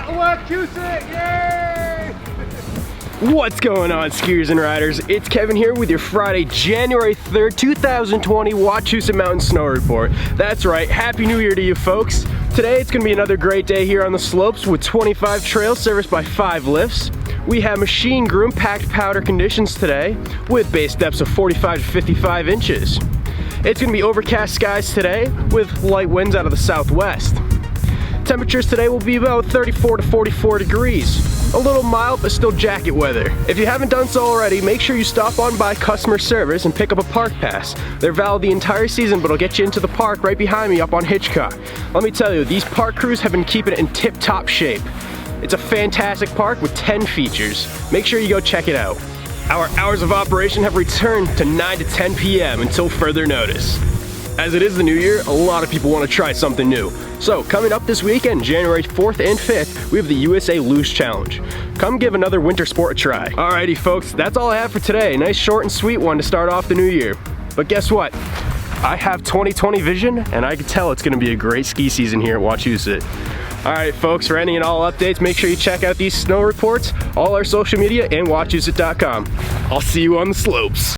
Wachusett, yay! What's going on, skiers and riders? It's Kevin here with your Friday, January 3rd, 2020 Wachusett Mountain Snow Report. That's right, Happy New Year to you folks. Today it's going to be another great day here on the slopes with 25 trails serviced by 5 lifts. We have machine groom packed powder conditions today with base depths of 45 to 55 inches. It's going to be overcast skies today with light winds out of the southwest. Temperatures today will be about 34 to 44 degrees. A little mild, but still jacket weather. If you haven't done so already, make sure you stop on by customer service and pick up a park pass. They're valid the entire season, but it'll get you into the park right behind me up on Hitchcock. Let me tell you, these park crews have been keeping it in tip-top shape. It's a fantastic park with 10 features. Make sure you go check it out. Our hours of operation have returned to 9 to 10 p.m. until further notice. As it is the new year, a lot of people want to try something new. So coming up this weekend, January 4th and 5th, we have the USA Luge Challenge. Come give another winter sport a try. Alrighty folks, that's all I have for today. Nice short and sweet one to start off the new year. But guess what? I have 20/20 vision and I can tell it's going to be a great ski season here at Wachusett. Alright folks, for any and all updates, make sure you check out these snow reports, all our social media, and Wachusett.com. I'll see you on the slopes.